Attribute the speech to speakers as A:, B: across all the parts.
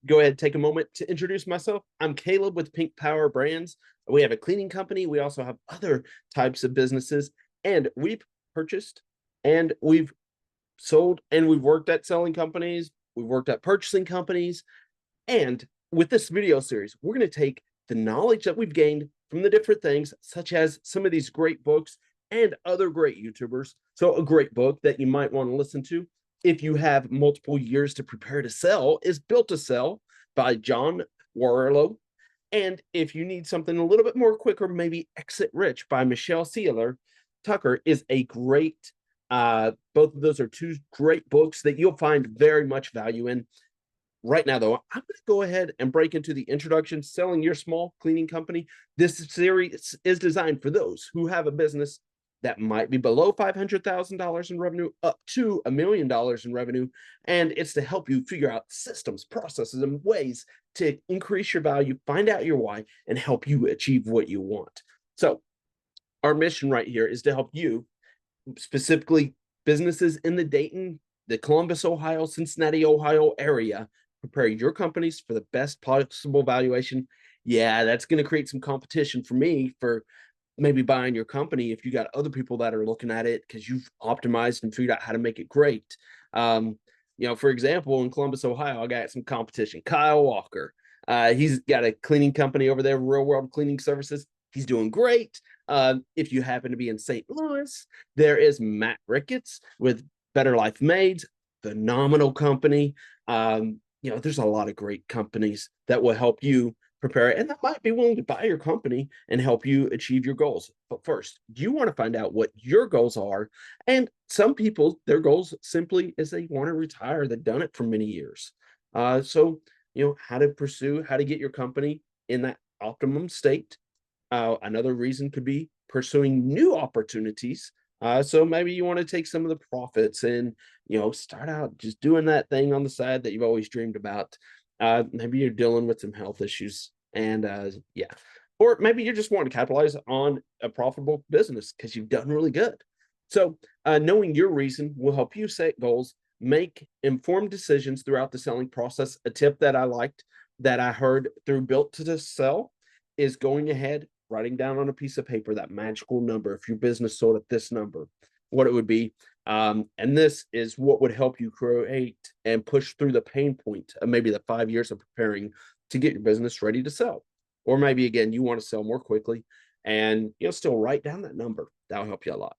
A: go ahead and take a moment to introduce myself. I'm Caleb with PinkPowerBrands. We have a cleaning company. We also have other types of businesses, and we've purchased and we've sold and we've worked at selling companies. We've worked at purchasing companies. And with this video series, we're going to take the knowledge that we've gained from the different things, such as some of these great books and other great YouTubers. So, a great book that you might want to listen to if you have multiple years to prepare to sell is Built to Sell by John Warlow. And if you need something a little bit more quicker, maybe Exit Rich by Michelle Sealer Tucker is a great, both of those are two great books that you'll find very much value in. Right now, though, I'm going to go ahead and break into the introduction, selling your small cleaning company. This series is designed for those who have a business that might be below $500,000 in revenue up to $1 million in revenue. And it's to help you figure out systems, processes, and ways to increase your value, find out your why, and help you achieve what you want. So our mission right here is to help you, specifically businesses in the Dayton, the Columbus, Ohio, Cincinnati, Ohio area, prepare your companies for the best possible valuation. Yeah, that's going to create some competition for me for maybe buying your company if you got other people that are looking at it because you've optimized and figured out how to make it great. For example, in Columbus, Ohio, I got some competition. Kyle Walker, he's got a cleaning company over there, Real World Cleaning Services. He's doing great. If you happen to be in St. Louis, there is Matt Ricketts with Better Life Maids, phenomenal company. There's a lot of great companies that will help you prepare and that might be willing to buy your company and help you achieve your goals. But first, you want to find out what your goals are. And some people, their goals simply is they want to retire. They've done it for many years. So, how to pursue, how to get your company in that optimum state. Another reason could be pursuing new opportunities. So maybe you want to take some of the profits and, start out just doing that thing on the side that you've always dreamed about. Maybe you're dealing with some health issues and or maybe you're just wanting to capitalize on a profitable business because you've done really good. So knowing your reason will help you set goals, make informed decisions throughout the selling process. A tip that I liked that I heard through Built to Sell is going ahead, writing down on a piece of paper that magical number. If your business sold at this number, what it would be. And this is what would help you create and push through the pain point of maybe the 5 years of preparing to get your business ready to sell. Or maybe, again, you want to sell more quickly and still write down that number. That'll help you a lot.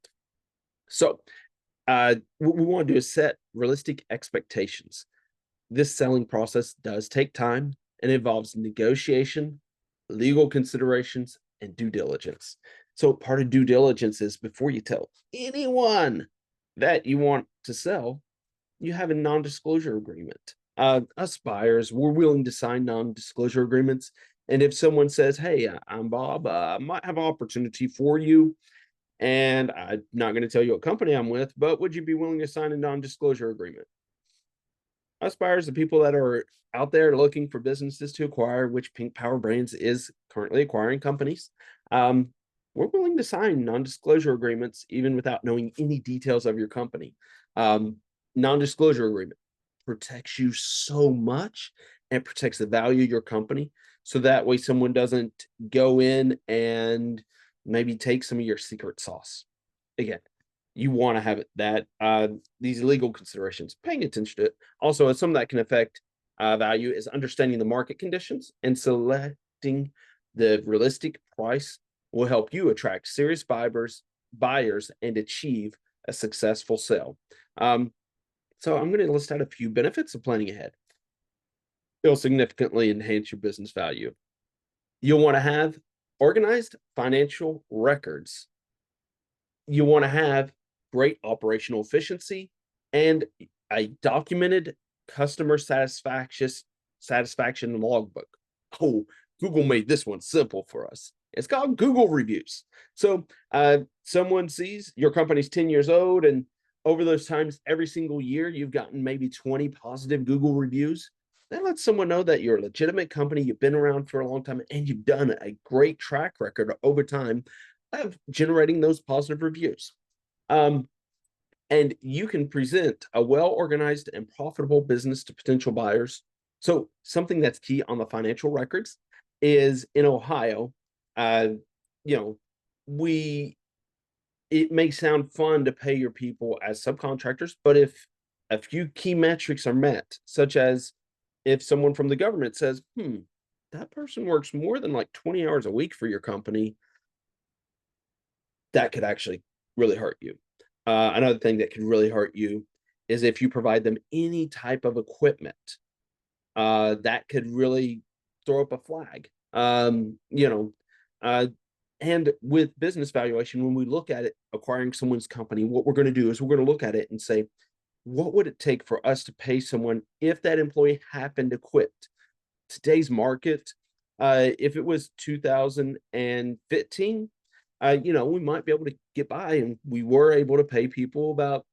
A: So what we want to do is set realistic expectations. This selling process does take time and involves negotiation, legal considerations, and due diligence. So part of due diligence is before you tell anyone that you want to sell, you have a non-disclosure agreement. Us buyers, we're willing to sign non-disclosure agreements. And if someone says, hey, I'm Bob, I might have an opportunity for you, and I'm not going to tell you what company I'm with, but would you be willing to sign a non-disclosure agreement? Us buyers, the people that are out there looking for businesses to acquire, which PinkPowerBrands is currently acquiring companies, we're willing to sign non-disclosure agreements even without knowing any details of your company. Non-disclosure agreement protects you so much and protects the value of your company. So that way someone doesn't go in and maybe take some of your secret sauce. Again, you want to have it that these legal considerations, paying attention to it. Also, some that can affect value is understanding the market conditions and selecting the realistic price will help you attract serious buyers and achieve a successful sale. So I'm going to list out a few benefits of planning ahead. It'll significantly enhance your business value. You'll want to have organized financial records. You want to have great operational efficiency and a documented customer satisfaction logbook. Oh, Google made this one simple for us. It's called Google Reviews. So someone sees your company's 10 years old, and over those times, every single year, you've gotten maybe 20 positive Google reviews. That lets someone know that you're a legitimate company, you've been around for a long time, and you've done a great track record over time of generating those positive reviews. And you can present a well-organized and profitable business to potential buyers So something that's key on the financial records is in Ohio, uh, you know, we it may sound fun to pay your people as subcontractors, but if a few key metrics are met, such as if someone from the government says, that person works more than like 20 hours a week for your company, that could actually really hurt you. Another thing that could really hurt you is if you provide them any type of equipment that could really throw up a flag. Uh, and with business valuation, when we look at it, acquiring someone's company, what we're going to do is we're going to look at it and say, what would it take for us to pay someone if that employee happened to quit? Today's market, if it was 2015, we might be able to get by, and we were able to pay people about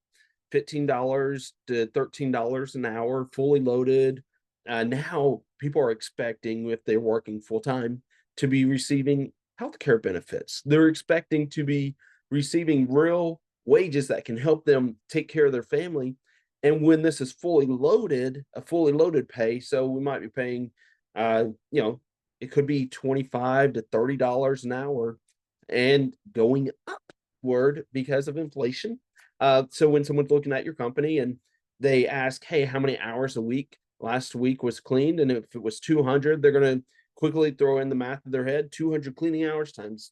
A: $15 to $13 an hour, fully loaded. Now people are expecting, if they're working full time, to be receiving healthcare benefits. They're expecting to be receiving real wages that can help them take care of their family. And when this is fully loaded, a fully loaded pay, so we might be paying, uh, you know, it could be 25 to $30 an hour and going upward because of inflation. So when someone's looking at your company and they ask, hey, how many hours a week last week was cleaned? And if it was 200, they're going to quickly throw in the math of their head, 200 cleaning hours times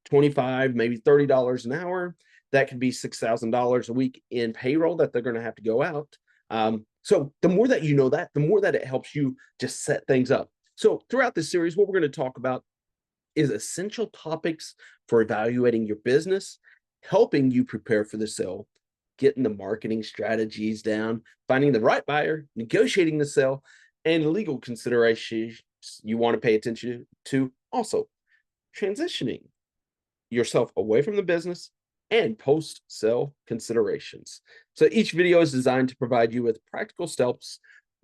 A: 25, maybe $30 an hour. That could be $6,000 a week in payroll that they're going to have to go out. So the more that you know that, the more that it helps you just set things up. So throughout this series, what we're going to talk about is essential topics for evaluating your business, helping you prepare for the sale, getting the marketing strategies down, finding the right buyer, negotiating the sale, and legal considerations you want to pay attention to. Also, transitioning yourself away from the business and post sale considerations. So each video is designed to provide you with practical steps,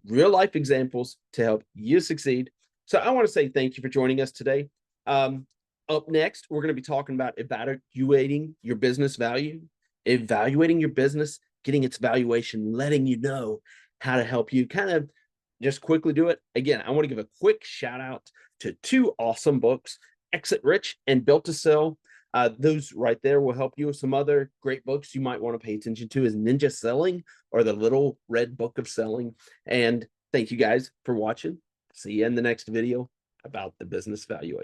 A: real life examples to help you succeed. So I want to say thank you for joining us today. Up next, we're going to be talking about evaluating your business value, evaluating your business, getting its valuation, letting you know how to help you kind of just quickly do it. Again, I want to give a quick shout out to two awesome books, Exit Rich and Built to Sell. Those right there will help you with some other great books you might want to pay attention to is Ninja Selling or the Little Red Book of Selling. And thank you guys for watching. See you in the next video about the business valuation.